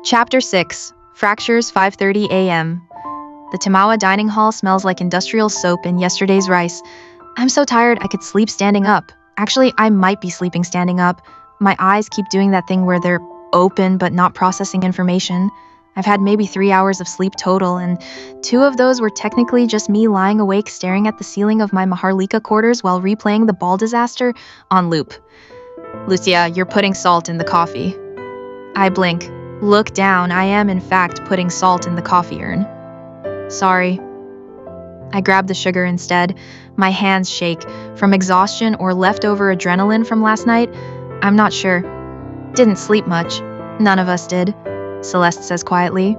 Chapter 6. Fractures 5:30 a.m. The Timawa dining hall smells like industrial soap and yesterday's rice. I'm so tired I could sleep standing up. Actually, I might be sleeping standing up. My eyes keep doing that thing where they're open but not processing information. I've had maybe 3 hours of sleep total, and 2 of those were technically just me lying awake staring at the ceiling of my Maharlika quarters while replaying the ball disaster on loop. Lucia, you're putting salt in the coffee. I blink. Look down. I am, in fact, putting salt in the coffee urn. Sorry. I grab the sugar instead. My hands shake. From exhaustion or leftover adrenaline from last night? I'm not sure. Didn't sleep much. None of us did, Celeste says quietly.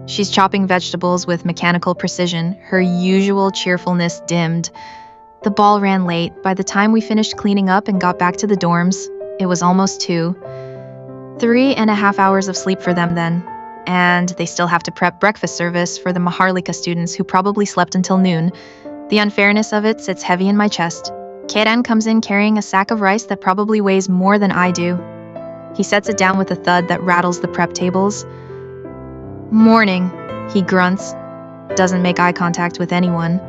She's chopping vegetables with mechanical precision, her usual cheerfulness dimmed. The ball ran late. By the time we finished cleaning up and got back to the dorms, it was almost 2. 3.5 hours of sleep for them then. And they still have to prep breakfast service for the Maharlika students who probably slept until noon. The unfairness of it sits heavy in my chest. Keiran comes in carrying a sack of rice that probably weighs more than I do. He sets it down with a thud that rattles the prep tables. Morning, he grunts. Doesn't make eye contact with anyone.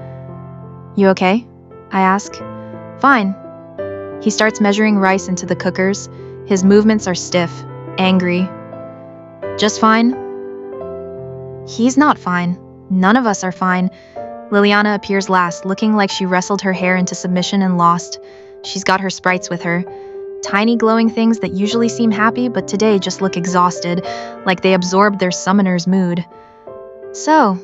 You okay? I ask. Fine. He starts measuring rice into the cookers. His movements are stiff, angry. Just fine? He's not fine. None of us are fine. Liliana appears last, looking like she wrestled her hair into submission and lost. She's got her sprites with her. Tiny glowing things that usually seem happy, but today just look exhausted, like they absorbed their summoner's mood. So,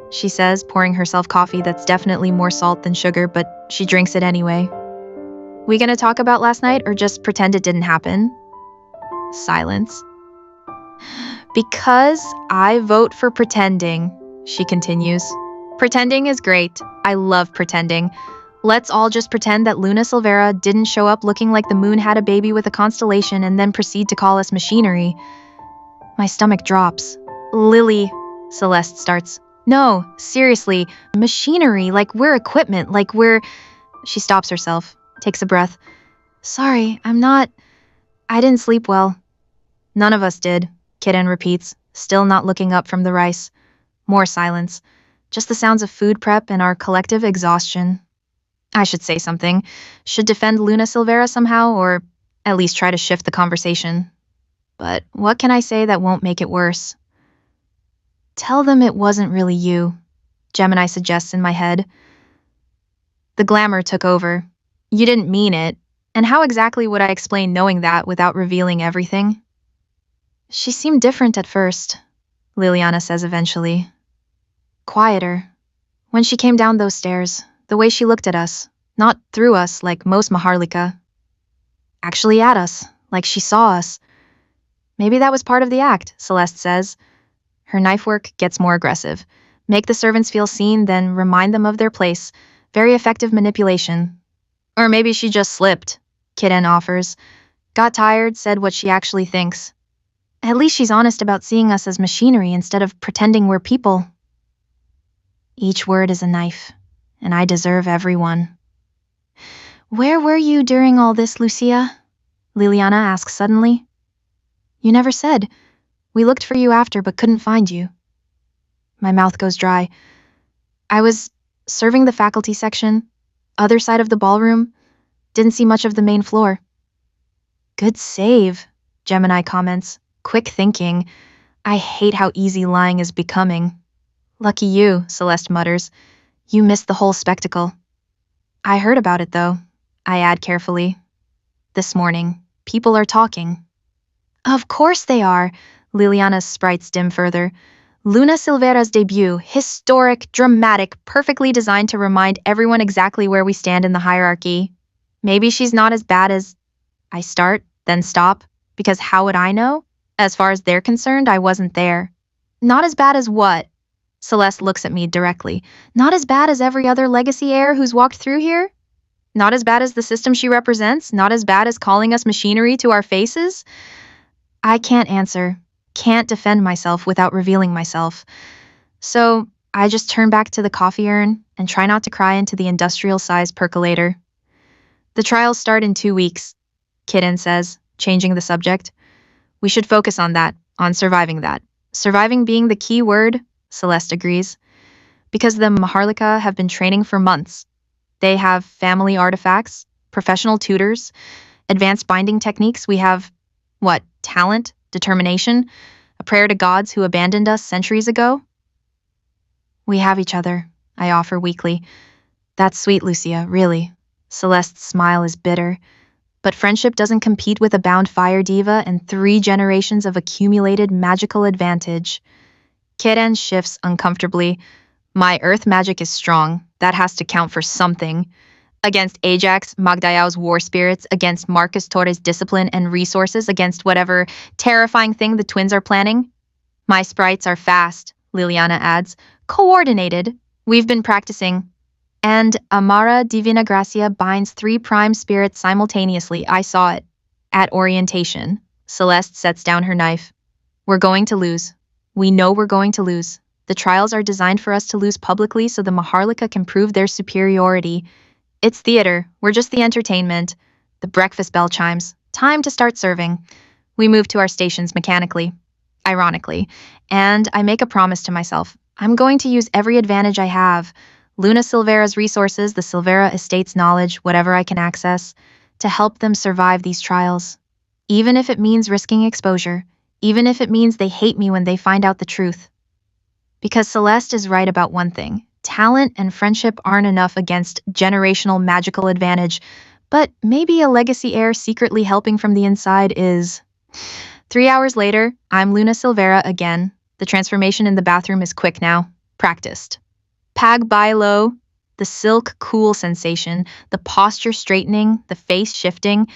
she says, pouring herself coffee that's definitely more salt than sugar, but she drinks it anyway. We gonna talk about last night or just pretend it didn't happen? Silence. Because I vote for pretending, she continues. Pretending is great. I love pretending. Let's all just pretend that Luna Silvera didn't show up looking like the moon had a baby with a constellation and then proceed to call us machinery. My stomach drops. Lily, Celeste starts. No, seriously, machinery, like we're equipment, like we're... She stops herself, takes a breath. Sorry, I didn't sleep well. None of us did, Keiran repeats, still not looking up from the rice. More silence. Just the sounds of food prep and our collective exhaustion. I should say something. Should defend Luna Silvera somehow, or at least try to shift the conversation. But what can I say that won't make it worse? Tell them it wasn't really you, Gemini suggests in my head. The glamour took over. You didn't mean it. And how exactly would I explain knowing that without revealing everything? She seemed different at first, Liliana says eventually. Quieter. When she came down those stairs, the way she looked at us, not through us like most Maharlika. Actually at us, like she saw us. Maybe that was part of the act, Celeste says. Her knife work gets more aggressive. Make the servants feel seen, then remind them of their place. Very effective manipulation. Or maybe she just slipped, Keiran offers. Got tired, said what she actually thinks. At least she's honest about seeing us as machinery instead of pretending we're people. Each word is a knife, and I deserve every one. Where were you during all this, Lucia? Liliana asks suddenly. You never said. We looked for you after but couldn't find you. My mouth goes dry. I was serving the faculty section, other side of the ballroom. Didn't see much of the main floor. Good save, Gemini comments. Quick thinking. I hate how easy lying is becoming. Lucky you, Celeste mutters. You missed the whole spectacle. I heard about it, though, I add carefully. This morning, people are talking. Of course they are, Liliana's sprites dim further. Luna Silvera's debut, historic, dramatic, perfectly designed to remind everyone exactly where we stand in the hierarchy. Maybe she's not as bad as... I start, then stop, because how would I know? As far as they're concerned, I wasn't there. Not as bad as what? Celeste looks at me directly. Not as bad as every other legacy heir who's walked through here? Not as bad as the system she represents? Not as bad as calling us machinery to our faces? I can't answer. Can't defend myself without revealing myself. So I just turn back to the coffee urn and try not to cry into the industrial-sized percolator. The trials start in 2 weeks, Keiran says, changing the subject. We should focus on that, On surviving that. Surviving being the key word, Celeste agrees. Because the Maharlika have been training for months. They have family artifacts, professional tutors, advanced binding techniques. We have, what, talent, determination, a prayer to gods who abandoned us centuries ago? We have each other, I offer weakly. That's sweet, Lucia, really. Celeste's smile is bitter. But friendship doesn't compete with a bound fire diva and 3 generations of accumulated magical advantage. Kiran shifts uncomfortably. My earth magic is strong. That has to count for something. Against Ajax, Magdayao's war spirits, against Marcus Torres' discipline and resources, against whatever terrifying thing the twins are planning. My sprites are fast, Liliana adds. Coordinated. We've been practicing. And Amara Divinagracia binds 3 prime spirits simultaneously. I saw it. At orientation. Celeste sets down her knife. We're going to lose. We know we're going to lose. The trials are designed for us to lose publicly so the Maharlika can prove their superiority. It's theater. We're just the entertainment. The breakfast bell chimes. Time to start serving. We move to our stations mechanically. Ironically. And I make a promise to myself. I'm going to use every advantage I have. Luna Silvera's resources, the Silvera estate's knowledge, whatever I can access, to help them survive these trials. Even if it means risking exposure. Even if it means they hate me when they find out the truth. Because Celeste is right about one thing. Talent and friendship aren't enough against generational magical advantage, but maybe a legacy heir secretly helping from the inside is. 3 hours later, I'm Luna Silvera again. The transformation in the bathroom is quick now. Practiced. Pag Bailo, the silk cool sensation, the posture straightening, the face shifting.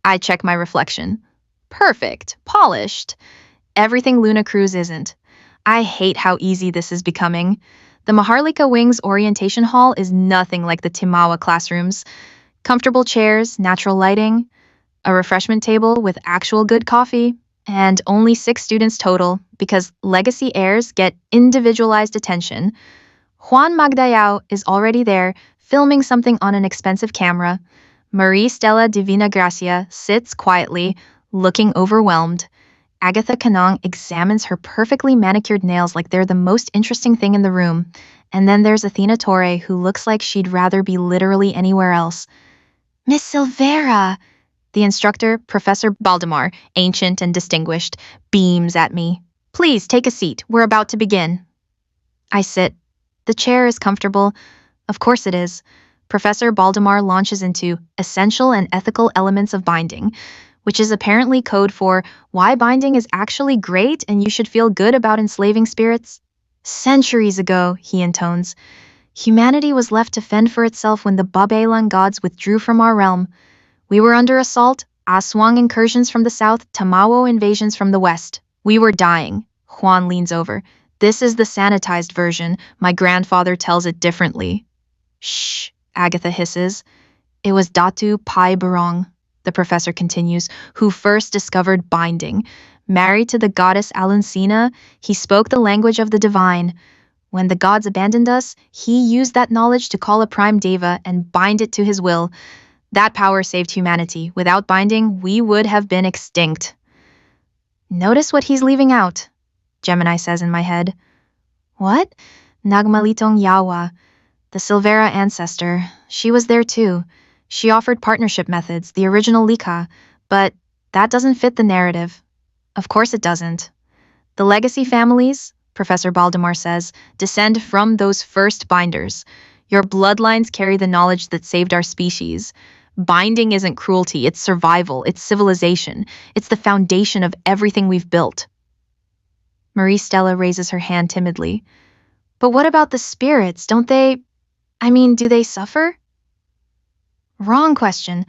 I check my reflection. Perfect. Polished. Everything Lucia Cruz isn't. I hate how easy this is becoming. The Maharlika Wings Orientation Hall is nothing like the Timawa classrooms. Comfortable chairs, natural lighting, a refreshment table with actual good coffee, and only 6 students total because legacy heirs get individualized attention. Juan Magdayao is already there, filming something on an expensive camera. Marie Stella Divinagracia sits quietly, looking overwhelmed. Agatha Kanong examines her perfectly manicured nails like they're the most interesting thing in the room. And then there's Athena Torre, who looks like she'd rather be literally anywhere else. Miss Silvera! The instructor, Professor Baldomar, ancient and distinguished, beams at me. Please take a seat. We're about to begin. I sit. The chair is comfortable. Of course it is. Professor Baldomar launches into essential and ethical elements of binding, which is apparently code for why binding is actually great and you should feel good about enslaving spirits. Centuries ago, he intones, humanity was left to fend for itself when the Babaylan gods withdrew from our realm. We were under assault, Aswang incursions from the south, Timawa invasions from the west. We were dying. Juan leans over. This is the sanitized version. My grandfather tells it differently. Shh, Agatha hisses. It was Datu Pai Barong, the professor continues, who first discovered binding. Married to the goddess Aluncina, he spoke the language of the divine. When the gods abandoned us, he used that knowledge to call a prime deva and bind it to his will. That power saved humanity. Without binding, we would have been extinct. Notice what he's leaving out, Gemini says in my head. What? Nagmalitong Yawa, the Silvera ancestor. She was there too. She offered partnership methods, the original Lika, but that doesn't fit the narrative. Of course it doesn't. The legacy families, Professor Baldomar says, descend from those first binders. Your bloodlines carry the knowledge that saved our species. Binding isn't cruelty, it's survival, it's civilization. It's the foundation of everything we've built. Marie Stella raises her hand timidly. But what about the spirits? Do they suffer? Wrong question.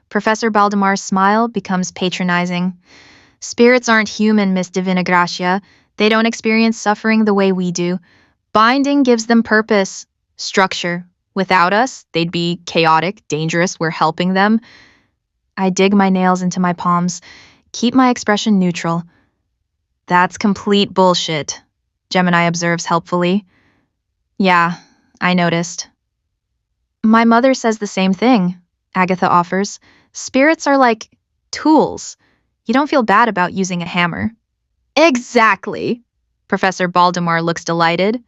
Professor Baldomar's smile becomes patronizing. Spirits aren't human, Miss Divinagracia. They don't experience suffering the way we do. Binding gives them purpose, structure. Without us, they'd be chaotic, dangerous. We're helping them. I dig my nails into my palms, keep my expression neutral. That's complete bullshit, Gemini observes helpfully. Yeah, I noticed. My mother says the same thing, Agatha offers. Spirits are like tools. You don't feel bad about using a hammer. Exactly. Professor Baldomar looks delighted.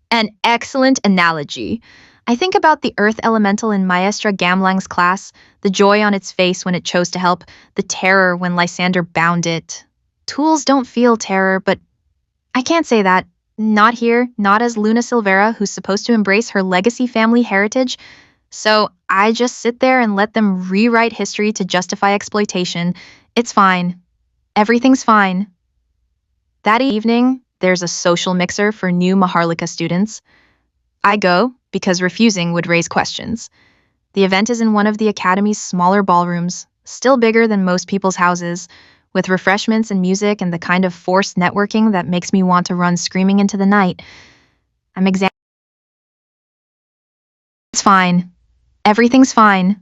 An excellent analogy. I think about the earth elemental in Maestra Gamlang's class, the joy on its face when it chose to help, the terror when Lysander bound it. Tools don't feel terror, but I can't say that. Not here, not as Luna Silvera, who's supposed to embrace her legacy family heritage. So I just sit there and let them rewrite history to justify exploitation. It's fine. Everything's fine. That evening, there's a social mixer for new Maharlika students. I go because refusing would raise questions. The event is in one of the academy's smaller ballrooms, still bigger than most people's houses, with refreshments and music and the kind of forced networking that makes me want to run screaming into the night. It's fine. Everything's fine.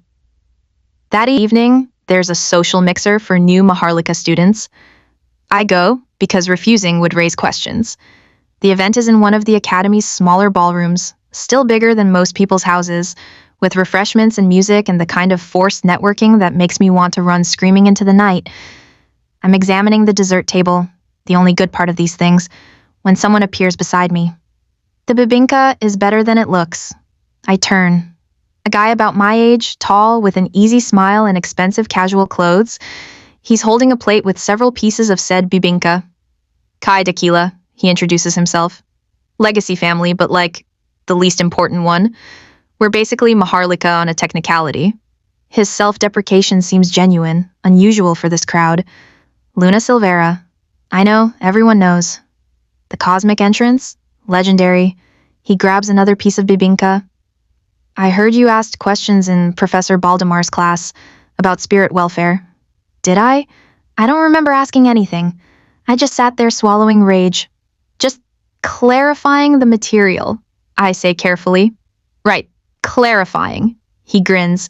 That evening, there's a social mixer for new Maharlika students. I go because refusing would raise questions. The event is in one of the academy's smaller ballrooms, still bigger than most people's houses, with refreshments and music and the kind of forced networking that makes me want to run screaming into the night. I'm examining the dessert table, the only good part of these things, when someone appears beside me. The bibinka is better than it looks. I turn. A guy about my age, tall, with an easy smile and expensive casual clothes. He's holding a plate with several pieces of said bibinka. Kai Tequila, he introduces himself. Legacy family, but like the least important one. We're basically Maharlika on a technicality. His self-deprecation seems genuine, unusual for this crowd. Luna Silvera. I know, everyone knows. The cosmic entrance? Legendary. He grabs another piece of bibinka. I heard you asked questions in Professor Baldomar's class about spirit welfare. Did I? I don't remember asking anything. I just sat there swallowing rage. Just clarifying the material, I say carefully. Right, clarifying. He grins.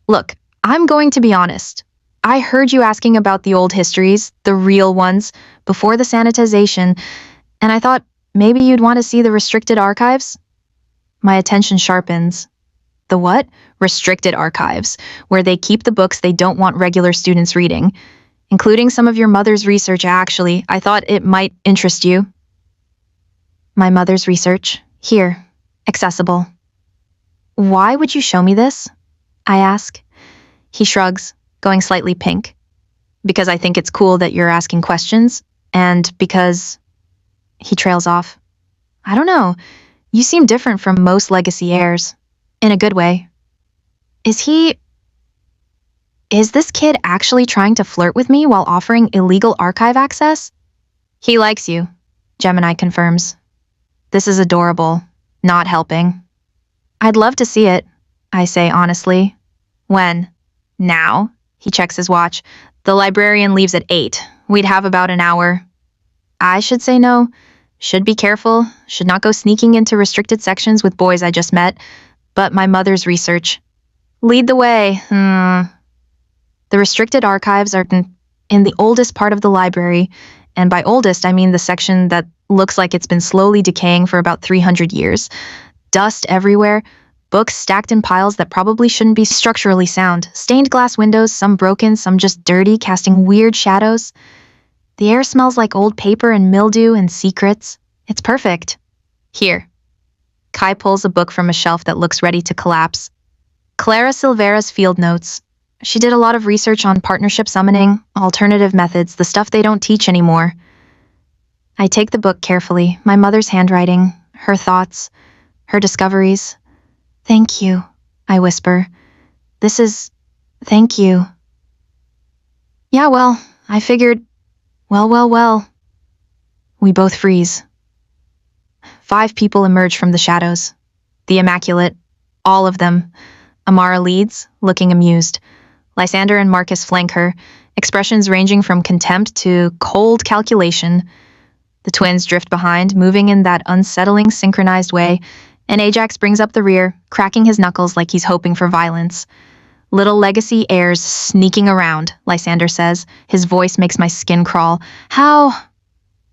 Look, I'm going to be honest. I heard you asking about the old histories, the real ones, before the sanitization, and I thought maybe you'd want to see the restricted archives? My attention sharpens. The what? Restricted archives, where they keep the books they don't want regular students reading, including some of your mother's research, actually. I thought it might interest you. My mother's research. Here. Accessible. Why would you show me this? I ask. He shrugs, going slightly pink. Because I think it's cool that you're asking questions, and because... He trails off. I don't know. You seem different from most legacy heirs. In a good way. Is this kid actually trying to flirt with me while offering illegal archive access? He likes you, Gemini confirms. This is adorable. Not helping. I'd love to see it, I say honestly. When? Now? He checks his watch. The librarian leaves at 8. We'd have about an hour. I should say no. Should be careful. Should not go sneaking into restricted sections with boys I just met. But my mother's research. Lead the way. The restricted archives are in the oldest part of the library, and by oldest I mean the section that looks like it's been slowly decaying for about 300 years. Dust everywhere, books stacked in piles that probably shouldn't be structurally sound, stained glass windows, some broken, some just dirty, casting weird shadows. The air smells like old paper and mildew and secrets. It's perfect. Here. Kai pulls a book from a shelf that looks ready to collapse. Clara Silvera's Field Notes. She did a lot of research on partnership summoning, alternative methods, the stuff they don't teach anymore. I take the book carefully, my mother's handwriting, her thoughts, her discoveries. Thank you, I whisper. Thank you. Yeah, well, I figured, well. We both freeze. 5 people emerge from the shadows. The Immaculate. All of them. Amara leads, looking amused. Lysander and Marcus flank her, expressions ranging from contempt to cold calculation. The twins drift behind, moving in that unsettling, synchronized way, and Ajax brings up the rear, cracking his knuckles like he's hoping for violence. Little legacy heirs sneaking around, Lysander says. His voice makes my skin crawl. How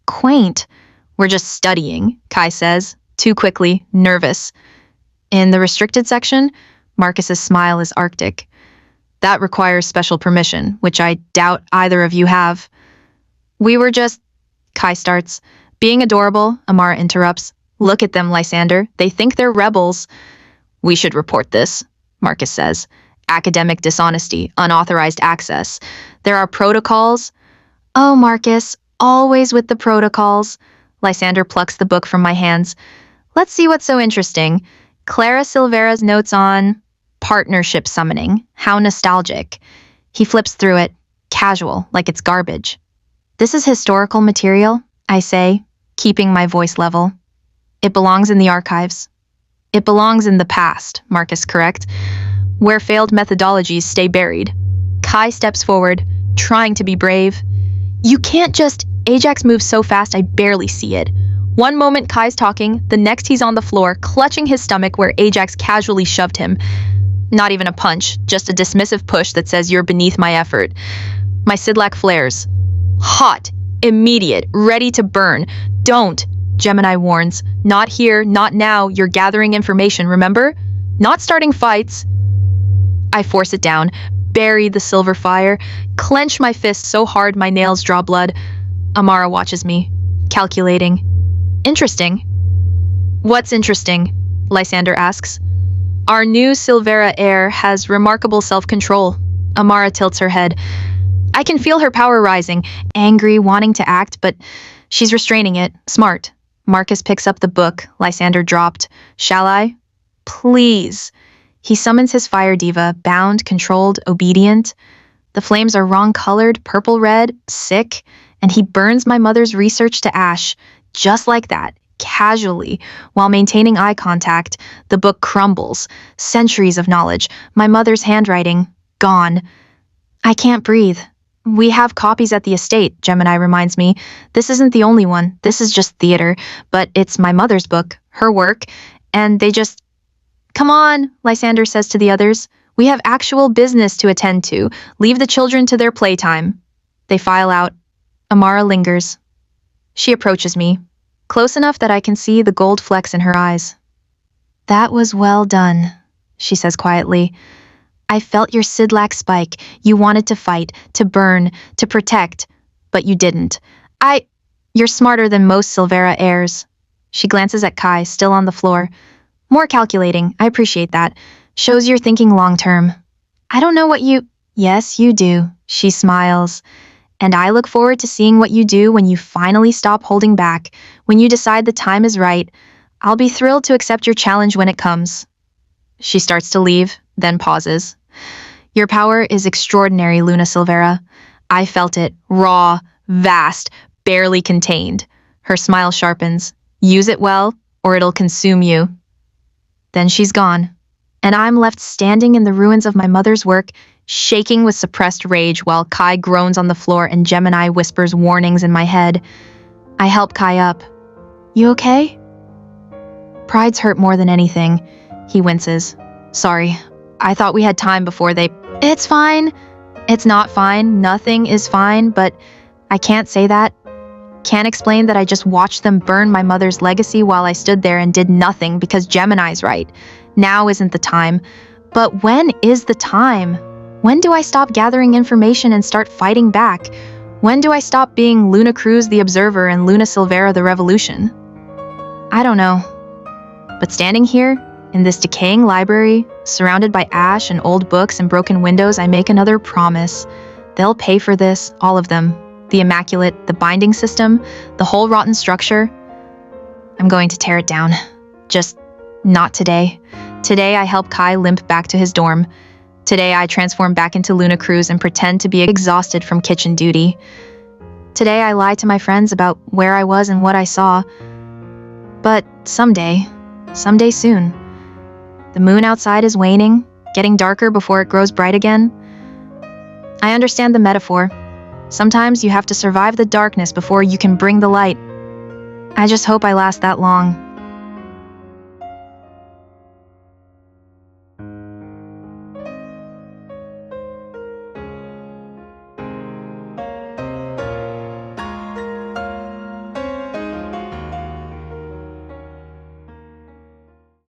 quaint. We're just studying, Kai says, too quickly, nervous. In the restricted section, Marcus's smile is arctic. That requires special permission, which I doubt either of you have. We were just Kai starts. Being adorable, Amara interrupts. Look at them, Lysander. They think they're rebels. We should report this, Marcus says. Academic dishonesty, unauthorized access. There are protocols. Oh, Marcus, always with the protocols. Lysander plucks the book from my hands. Let's see what's so interesting. Clara Silvera's notes on partnership summoning. How nostalgic. He flips through it, casual, like it's garbage. This is historical material, I say, keeping my voice level. It belongs in the archives. It belongs in the past, Marcus correct, where failed methodologies stay buried. Kai steps forward, trying to be brave. You can't just... Ajax moves so fast I barely see it. One moment Kai's talking, the next he's on the floor, clutching his stomach where Ajax casually shoved him. Not even a punch, just a dismissive push that says you're beneath my effort. My Sidlak flares. Hot, immediate, ready to burn. Don't, Gemini warns. Not here, not now, you're gathering information, remember? Not starting fights. I force it down, bury the silver fire, clench my fists so hard my nails draw blood. Amara watches me, calculating. Interesting. What's interesting? Lysander asks. Our new Silvera heir has remarkable self-control. Amara tilts her head. I can feel her power rising, angry, wanting to act, but she's restraining it. Smart. Marcus picks up the book Lysander dropped. Shall I? Please. He summons his fire diva, bound, controlled, obedient. The flames are wrong-colored, purple-red, sick, and he burns my mother's research to ash, just like that, casually, while maintaining eye contact. The book crumbles. Centuries of knowledge. My mother's handwriting. Gone. I can't breathe. We have copies at the estate, Gemini reminds me. This isn't the only one. This is just theater. But it's my mother's book, her work, and they just... Come on, Lysander says to the others. We have actual business to attend to. Leave the children to their playtime. They file out. Amara lingers. She approaches me, close enough that I can see the gold flecks in her eyes. That was well done, she says quietly. I felt your Sidlak spike. You wanted to fight, to burn, to protect, but you didn't. You're smarter than most Silvera heirs. She glances at Kai, still on the floor. More calculating, I appreciate that. Shows you're thinking long-term. I don't know what you... Yes, you do, she smiles. And I look forward to seeing what you do when you finally stop holding back, when you decide the time is right. I'll be thrilled to accept your challenge when it comes. She starts to leave, then pauses. Your power is extraordinary, Luna Silvera. I felt it, raw, vast, barely contained. Her smile sharpens. Use it well, or it'll consume you. Then she's gone, and I'm left standing in the ruins of my mother's work, shaking with suppressed rage while Kai groans on the floor and Gemini whispers warnings in my head. I help Kai up. You okay? Pride's hurt more than anything. He winces. Sorry, I thought we had time before they... It's fine. It's not fine. Nothing is fine, but I can't say that. Can't explain that I just watched them burn my mother's legacy while I stood there and did nothing because Gemini's right. Now isn't the time. But when is the time? When do I stop gathering information and start fighting back? When do I stop being Lucia Cruz the Observer and Luna Silvera the Revolution? I don't know. But standing here, in this decaying library, surrounded by ash and old books and broken windows, I make another promise. They'll pay for this, all of them. The immaculate, the binding system, the whole rotten structure. I'm going to tear it down. Just not today. Today I help Kai limp back to his dorm. Today I transform back into Lucia Cruz and pretend to be exhausted from kitchen duty. Today I lie to my friends about where I was and what I saw. But someday soon, the moon outside is waning, getting darker before it grows bright again. I understand the metaphor. Sometimes you have to survive the darkness before you can bring the light. I just hope I last that long.